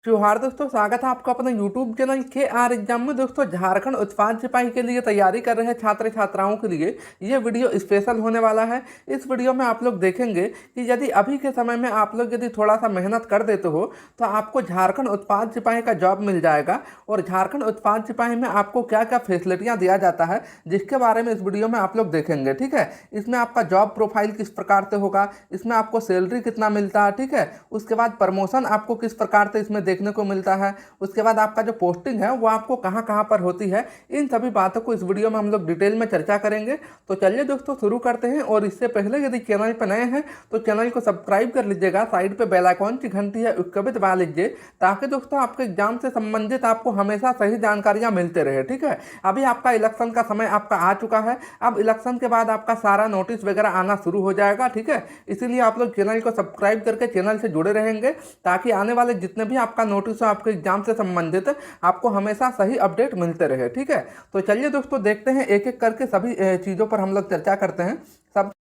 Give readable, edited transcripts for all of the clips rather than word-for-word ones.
जोहार दोस्तों, स्वागत है आपका अपने YouTube चैनल के आर एग्जाम में। दोस्तों, झारखंड उत्पाद सिपाही के लिए तैयारी कर रहे हैं छात्र छात्राओं के लिए ये वीडियो स्पेशल होने वाला है। इस वीडियो में आप लोग देखेंगे कि यदि अभी के समय में आप लोग यदि थोड़ा सा मेहनत कर देते हो तो आपको झारखंड उत्पाद सिपाही का जॉब मिल जाएगा। और झारखंड उत्पाद सिपाही में आपको क्या क्या फैसिलिटियाँ दिया जाता है जिसके बारे में इस वीडियो में आप लोग देखेंगे। ठीक है, इसमें आपका जॉब प्रोफाइल किस प्रकार से होगा, इसमें आपको सैलरी कितना मिलता है, ठीक है, उसके बाद प्रमोशन आपको किस प्रकार से इसमें देखने को मिलता है, उसके बाद आपका जो पोस्टिंग है वो आपको कहां कहां पर होती है, इन सभी बातों को इस वीडियो में हम लोग डिटेल में चर्चा करेंगे। तो चलिए दोस्तों शुरू करते हैं। और इससे पहले यदि चैनल पर नए हैं तो चैनल को सब्सक्राइब कर लीजिएगा, साइड पे बेल आइकॉन की घंटी है उसको भी दबा लीजिए ताकि दोस्तों आपके एग्जाम से संबंधित आपको हमेशा सही जानकारियां मिलते रहे। ठीक है, अभी आपका इलेक्शन का समय आपका आ चुका है, अब इलेक्शन के बाद आपका सारा नोटिस वगैरह आना शुरू हो जाएगा। ठीक है, इसीलिए आप लोग चैनल को सब्सक्राइब करके चैनल से जुड़े रहेंगे ताकि आने वाले जितने भी आपका नोटिस हो आपके एग्जाम से संबंधित आपको हमेशा सही अपडेट मिलते रहे। ठीक है, तो चलिए दोस्तों देखते हैं, एक एक करके सभी चीज़ों पर हम लोग चर्चा करते हैं।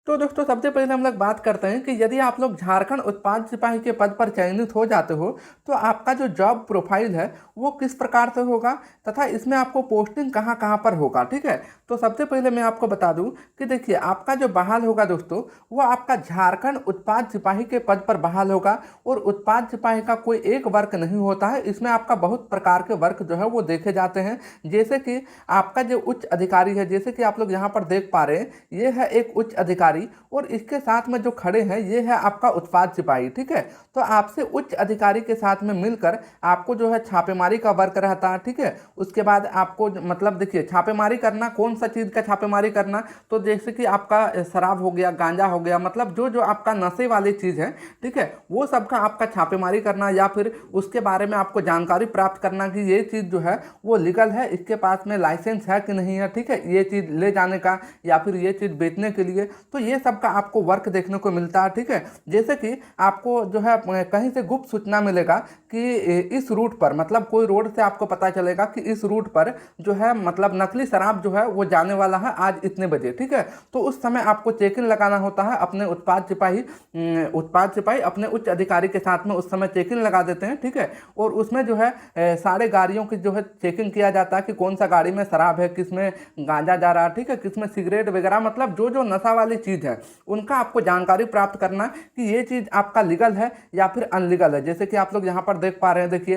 तो दोस्तों सबसे पहले हम लोग बात करते हैं कि यदि आप लोग झारखंड उत्पाद सिपाही के पद पर चयनित हो जाते हो तो आपका जो जॉब प्रोफाइल है वो किस प्रकार से होगा तथा इसमें आपको पोस्टिंग कहाँ कहाँ पर होगा। ठीक है, तो सबसे पहले मैं आपको बता दूं कि देखिए आपका जो बहाल होगा दोस्तों वो आपका झारखंड उत्पाद सिपाही के पद पर बहाल होगा। और उत्पाद सिपाही का कोई एक वर्क नहीं होता है, इसमें आपका बहुत प्रकार के वर्क जो है वो देखे जाते हैं। जैसे कि आपका जो उच्च अधिकारी है, जैसे कि आप लोग यहाँ पर देख पा रहे हैं, ये है एक उच्च अधिकारी और इसके साथ में जो खड़े हैं ये है आपका उत्पाद सिपाही। ठीक है, तो आपसे उच्च अधिकारी के साथ में मिलकर आपको जो है छापेमारी का वर्क रहता है। ठीक है, उसके बाद आपको मतलब देखिए छापेमारी करना, कौन सा चीज़ का छापेमारी करना, तो जैसे कि आपका शराब हो गया, गांजा हो गया, मतलब जो जो आपका नशे वाली चीज़ है, ठीक है, वो सबका आपका छापेमारी करना या फिर उसके बारे में आपको जानकारी प्राप्त करना कि ये चीज़ जो है वो लीगल है, इसके पास में लाइसेंस है कि नहीं है। ठीक है, ये चीज़ ले जाने का या फिर ये चीज़ बेचने के लिए, तो ये सब का आपको वर्क देखने को मिलता है। ठीक है, जैसे कि आपको जो है कहीं से गुप्त सूचना मिलेगा कि इस रूट पर, मतलब कोई रोड से आपको पता चलेगा कि इस रूट पर जो है मतलब नकली शराब जो है वो जाने वाला है आज इतने बजे। ठीक है, तो उस समय आपको चेक इन लगाना होता है। अपने उत्पाद सिपाही अपने उच्च अधिकारी के साथ में उस समय चेक इन लगा देते हैं। ठीक है, और उसमें जो है सारे गाड़ियों की जो है चेकिंग किया जाता है कि कौन सा गाड़ी में शराब है, किसमें गांजा जा रहा है, ठीक है, किसमें सिगरेट वगैरह, मतलब जो जो नशा वाली चीज़ है उनका आपको जानकारी प्राप्त करना कि ये चीज़ आपका लीगल है या फिर अनलीगल है। जैसे कि आप लोग यहाँ पर देख पा रहे हैं, देखिए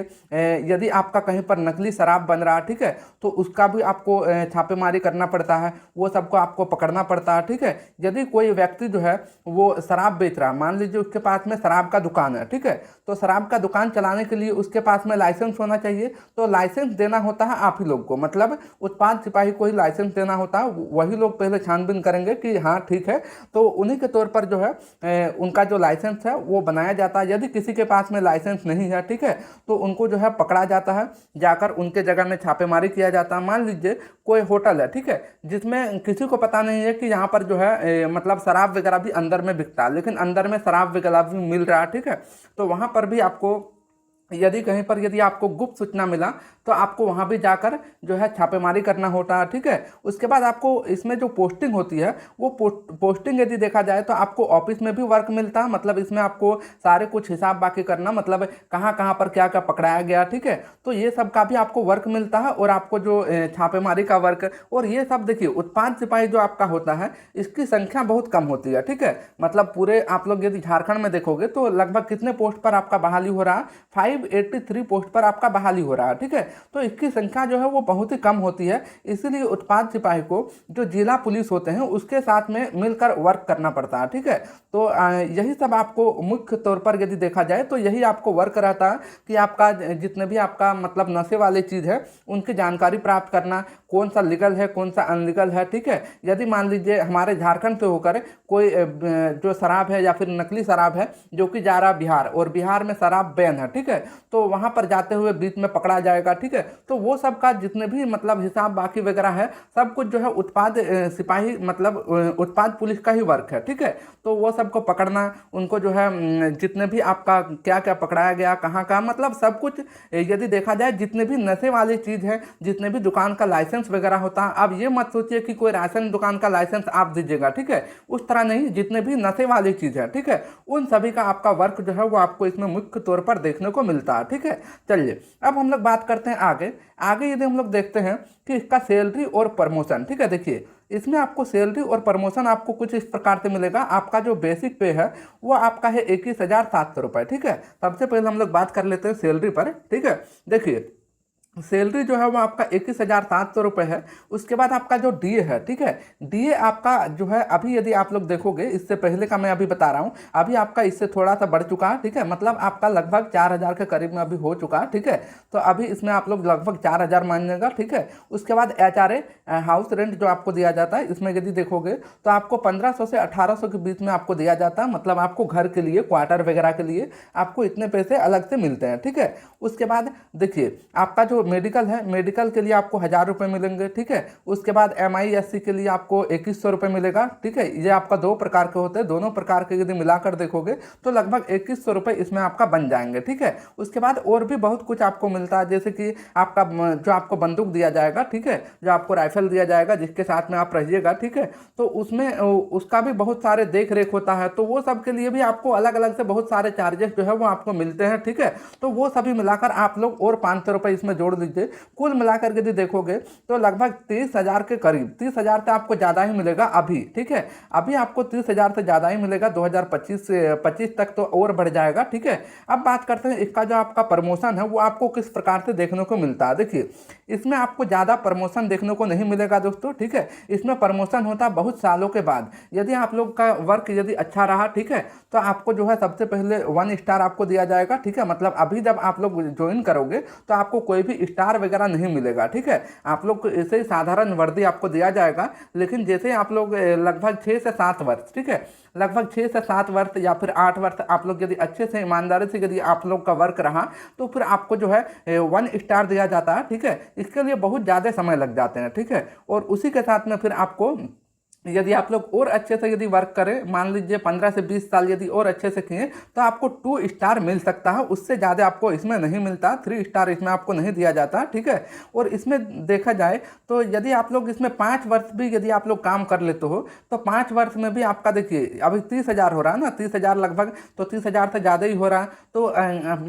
यदि आपका कहीं पर नकली शराब बन रहा है, ठीक है, तो उसका भी आपको छापेमारी करना पड़ता है, वो सबको आपको पकड़ना पड़ता है। ठीक है, यदि कोई व्यक्ति जो है वो शराब बेच रहा है, मान लीजिए उसके पास में शराब का दुकान है, ठीक है, तो शराब का दुकान चलाने के लिए उसके पास में लाइसेंस होना चाहिए। तो लाइसेंस देना होता है आप ही लोग को, मतलब उत्पाद सिपाही को ही लाइसेंस देना होता है। वही लोग पहले छानबीन करेंगे कि हाँ ठीक है, तो उन्हीं के तौर पर जो है उनका जो लाइसेंस है वो बनाया जाता है। यदि किसी के पास में लाइसेंस नहीं है, ठीक है, तो उनको जो है पकड़ा जाता है, जाकर उनके जगह में छापेमारी किया जाता है। मान लीजिए कोई होटल है, ठीक है, जिसमें किसी को पता नहीं है कि यहाँ पर जो है मतलब शराब वगैरह भी अंदर में बिकता है, लेकिन अंदर में शराब वगैरह भी मिल रहा है। ठीक है, तो वहाँ पर भी आपको यदि कहीं पर यदि आपको गुप्त सूचना मिला तो आपको वहाँ भी जाकर जो है छापेमारी करना होता है। ठीक है, उसके बाद आपको इसमें जो पोस्टिंग होती है वो पोस्टिंग यदि देखा जाए तो आपको ऑफिस में भी वर्क मिलता है, मतलब इसमें आपको सारे कुछ हिसाब बाकी करना, मतलब कहाँ कहाँ पर क्या क्या पकड़ाया गया। ठीक है, तो ये सब का भी आपको वर्क मिलता है और आपको जो छापेमारी का वर्क, और ये सब देखिए उत्पाद सिपाही जो आपका होता है इसकी संख्या बहुत कम होती है। ठीक है, मतलब पूरे आप लोग यदि झारखंड में देखोगे तो लगभग कितने पोस्ट पर आपका बहाली हो रहा है, 583 पोस्ट पर आपका बहाली हो रहा है। ठीक है, तो इसकी संख्या जो है वो बहुत ही कम होती है, इसीलिए उत्पाद सिपाही को जो जिला पुलिस होते हैं उसके साथ में मिलकर वर्क करना पड़ता है। ठीक है, तो यही सब आपको मुख्य तौर पर यदि देखा जाए तो यही आपको वर्क रहता है कि आपका जितने भी आपका मतलब नशे वाली चीज़ है उनकी जानकारी प्राप्त करना, कौन सा लीगल है कौन सा अनलीगल है। ठीक है, यदि मान लीजिए हमारे झारखंड से होकर कोई जो शराब है या फिर नकली शराब है जो कि जा रहा बिहार, और बिहार में शराब बैन है, ठीक है, तो वहाँ पर जाते हुए बीच में पकड़ा जाएगा। ठीक है, तो वो सब का जितने भी मतलब हिसाब बाकी वगैरह है सब कुछ जो है उत्पाद सिपाही मतलब उत्पाद पुलिस का ही वर्क है। ठीक है, तो वो सबको पकड़ना, उनको जो है जितने भी आपका क्या क्या पकड़ाया गया कहाँ का, मतलब सब कुछ यदि देखा जाए जितने भी नशे वाली चीज़ है, जितने भी दुकान का लाइसेंस वगैरह होता है, अब ये मत सोचिए कि कोई राशन दुकान का लाइसेंस आप दीजिएगा। ठीक है, उस तरह नहीं, जितने भी नशे वाली चीज़ है, ठीक है, उन सभी का आपका वर्क जो है वो आपको इसमें मुख्य तौर पर देखने को मिलता है। ठीक है, चलिए अब हम लोग बात करते हैं आगे। आगे यदि हम लोग देखते हैं कि इसका सैलरी और प्रमोशन, ठीक है, देखिए इसमें आपको सैलरी और प्रमोशन आपको कुछ इस प्रकार से मिलेगा। आपका जो बेसिक पे है वो आपका है 21,700 रुपये। ठीक है, सबसे पहले हम लोग बात कर लेते हैं सैलरी पर। ठीक है, देखिए सैलरी जो है वो आपका 21,700 रुपये है। उसके बाद आपका जो डीए है, ठीक है, डीए आपका जो है अभी यदि आप लोग देखोगे, इससे पहले का मैं अभी बता रहा हूँ, अभी आपका इससे थोड़ा सा बढ़ चुका है। ठीक है, मतलब आपका लगभग 4,000 के करीब में अभी हो चुका है। ठीक है, तो अभी इसमें आप लोग लगभग 4,000 मानिएगा। ठीक है, उसके बाद HRA हाउस रेंट जो आपको दिया जाता है, इसमें यदि देखोगे तो आपको 1,500 से 1,800 के बीच में आपको दिया जाता है। मतलब आपको घर के लिए, क्वार्टर वगैरह के लिए आपको इतने पैसे अलग से मिलते हैं। ठीक है, उसके बाद देखिए आपका जो मेडिकल है, मेडिकल के लिए आपको 1,000 रुपये मिलेंगे। ठीक है, उसके बाद MISC के लिए आपको 2,100 रुपये मिलेगा। ठीक है, ये आपका दो प्रकार के होते हैं, दोनों प्रकार के यदि मिलाकर देखोगे तो लगभग 2,100 रुपये इसमें आपका बन जाएंगे। ठीक है, उसके बाद और भी बहुत कुछ आपको मिलता है, जैसे कि आपका जो आपको बंदूक दिया जाएगा, ठीक है, जो आपको राइफल दिया जाएगा जिसके साथ में आप रहिएगा। ठीक है, तो उसमें उसका भी बहुत सारे देख रेख होता है, तो वो सब के लिए भी आपको अलग अलग से बहुत सारे चार्जेस जो है वो आपको मिलते हैं। ठीक है, तो वो सभी मिलाकर आप लोग और 500 रुपये इसमें जोड़ दीजिए। कुल मिलाकर यदि देखोगे तो लगभग 30,000 के करीब, 30,000 से आपको ज़्यादा ही मिलेगा अभी। ठीक है, अभी आपको 30,000 से ज़्यादा ही मिलेगा। 2025 तक तो और बढ़ जाएगा। ठीक है, अब बात करते हैं इसका जो आपका प्रमोशन है वो आपको किस प्रकार से देखने को मिलता है। देखिए इसमें आपको ज़्यादा प्रमोशन देखने को नहीं मिलेगा दोस्तों। ठीक है, इसमें प्रमोशन होता है बहुत सालों के बाद। यदि आप लोग का वर्क यदि अच्छा रहा, ठीक है, तो आपको जो है सबसे पहले 1 स्टार आपको दिया जाएगा। ठीक है, मतलब अभी जब आप लोग ज्वाइन करोगे तो आपको कोई भी स्टार वगैरह नहीं मिलेगा। ठीक है, आप लोग को ऐसे ही साधारण वर्दी आपको दिया जाएगा। लेकिन जैसे आप लोग लगभग 6 से 7 वर्ष, ठीक है, लगभग 6 से 7 वर्ष या फिर 8 वर्ष आप लोग यदि अच्छे से ईमानदारी से यदि आप लोग का वर्क रहा तो फिर आपको जो है 1 स्टार दिया जाता है। ठीक है, इसके लिए बहुत ज़्यादा समय लग जाते हैं। ठीक है, और उसी के साथ में फिर आपको यदि आप लोग और अच्छे से यदि वर्क करें, मान लीजिए 15 से 20 साल यदि और अच्छे से किए तो आपको 2 स्टार मिल सकता है। उससे ज़्यादा आपको इसमें नहीं मिलता, 3 स्टार इसमें आपको नहीं दिया जाता। ठीक है, और इसमें देखा जाए तो यदि आप लोग इसमें 5 वर्ष भी यदि आप लोग काम कर लेते हो तो 5 वर्ष में भी आपका देखिए अभी 30,000 हो रहा है ना, 30,000 लगभग, तो 30,000 से ज़्यादा ही हो रहा है। तो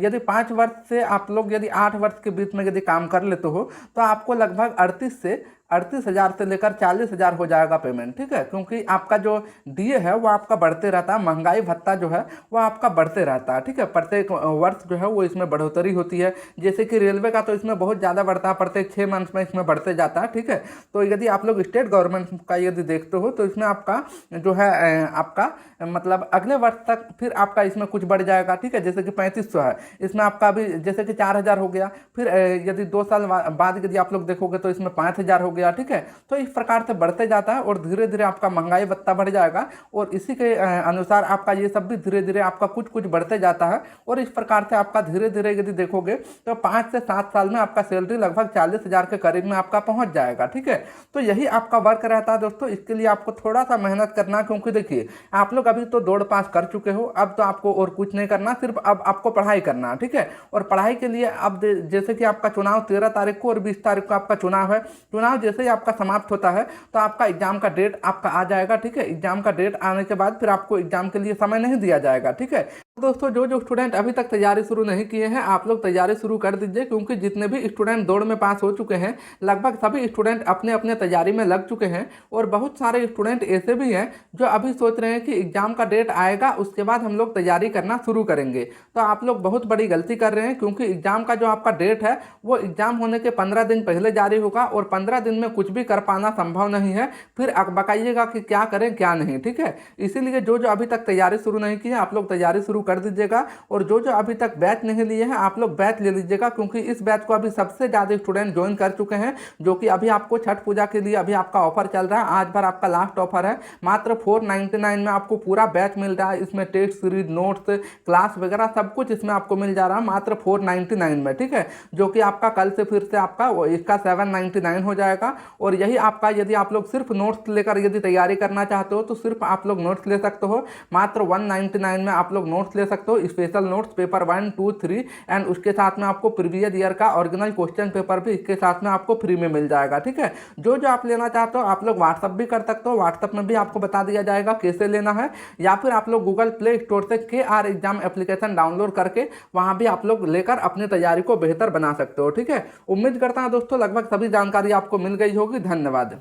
यदि 5 वर्ष से आप लोग यदि 8 वर्ष के बीच में यदि काम कर लेते हो तो आपको लगभग 38,000 से लेकर 40,000 हो जाएगा पेमेंट। ठीक है, क्योंकि आपका जो डीए है वो आपका बढ़ते रहता है, महंगाई भत्ता जो है वो आपका बढ़ते रहता है। ठीक है, प्रत्येक वर्ष जो है वो इसमें बढ़ोतरी होती है। जैसे कि रेलवे का तो इसमें बहुत ज़्यादा बढ़ता है, प्रत्येक 6 मंथ में इसमें बढ़ते जाता है। ठीक है, तो यदि आप लोग स्टेट गवर्नमेंट का यदि देखते हो तो इसमें आपका जो है आपका मतलब अगले वर्ष तक फिर आपका इसमें कुछ बढ़ जाएगा। ठीक है, जैसे कि 3500 है, इसमें आपका अभी जैसे कि 4,000 हो गया, फिर यदि 2 साल बाद यदि आप लोग देखोगे तो इसमें 5,000 हो गया। ठीक है, तो इस प्रकार से बढ़ते जाता है और धीरे धीरे आपका महंगाई भत्ता बढ़ जाएगा और इसी के अनुसार आपका ये सब भी धीरे धीरे आपका कुछ कुछ बढ़ते जाता है। और इस प्रकार से आपका धीरे धीरे यदि देखोगे तो 5 से 7 साल में आपका सैलरी लगभग 40,000 के करीब में आपका पहुंच जाएगा। ठीक है, तो यही आपका वर्क रहता है दोस्तों। इसके लिए आपको थोड़ा सा मेहनत करना, क्योंकि देखिए आप लोग अभी तो दौड़ पास कर चुके हो, अब तो आपको और कुछ नहीं करना, सिर्फ अब आपको पढ़ाई करना है। ठीक है, और पढ़ाई के लिए अब जैसे कि आपका चुनाव 13 तारीख को और 20 तारीख को आपका चुनाव है। चुनाव जैसे ही आपका समाप्त होता है तो आपका एग्जाम का डेट आपका आ जाएगा। ठीक है, एग्जाम का डेट आने के बाद फिर आपको एग्जाम के लिए समय नहीं दिया जाएगा। ठीक है, दोस्तों जो जो स्टूडेंट अभी तक तैयारी शुरू नहीं किए हैं आप लोग तैयारी शुरू कर दीजिए, क्योंकि जितने भी स्टूडेंट दौड़ में पास हो चुके हैं लगभग सभी स्टूडेंट अपने अपने तैयारी में लग चुके हैं। और बहुत सारे स्टूडेंट ऐसे भी हैं जो अभी सोच रहे हैं कि एग्जाम का डेट आएगा उसके बाद हम लोग तैयारी करना शुरू करेंगे। तो आप लोग बहुत बड़ी गलती कर रहे हैं, क्योंकि एग्जाम का जो आपका डेट है वो एग्जाम होने के 15 दिन पहले जारी होगा और 15 दिन में कुछ भी कर पाना संभव नहीं है। फिर बताइएगा कि क्या करें क्या नहीं। ठीक है, इसीलिए जो जो अभी तक तैयारी शुरू नहीं की है आप लोग तैयारी शुरू कर दीजिएगा। और जो जो अभी तक बैच नहीं लिए हैं आप लोग बैच ले लीजिएगा, क्योंकि इस बैच को अभी सबसे ज़्यादा स्टूडेंट ज्वाइन कर चुके हैं। जो कि अभी आपको छठ पूजा के लिए अभी आपका ऑफर चल रहा है, आज भर आपका लास्ट ऑफर है। मात्र 499 में आपको पूरा बैच मिल रहा है। इसमें टेस्ट सीरीज, नोट्स, क्लास वगैरह सब कुछ इसमें आपको मिल जा रहा है मात्र 499 में। ठीक है, जो कि आपका कल से फिर से आपका इसका 799 हो जाएगा। और यही आपका यदि आप लोग सिर्फ नोट्स लेकर यदि तैयारी करना चाहते हो तो सिर्फ आप लोग नोट्स ले सकते हो। मात्र 199 में आप लोग नोट्स नोट्स ले सकते हो, स्पेशल नोट्स पेपर 1, 2, 3 एंड उसके साथ में आपको प्रीवियस ईयर का ओरिजिनल क्वेश्चन पेपर भी इसके साथ में आपको फ्री में मिल जाएगा। ठीक है, जो जो आप लेना चाहते हो आप लोग व्हाट्सअप भी कर सकते हो, व्हाट्सअप में भी आपको बता दिया जाएगा कैसे लेना है, या फिर आप लोग गूगल प्ले स्टोर से KR एग्जाम एप्लीकेशन डाउनलोड करके वहां भी आप लोग लेकर अपनी तैयारी को बेहतर बना सकते हो। ठीक है, उम्मीद करता हूं दोस्तों लगभग सभी जानकारी आपको मिल गई होगी। धन्यवाद।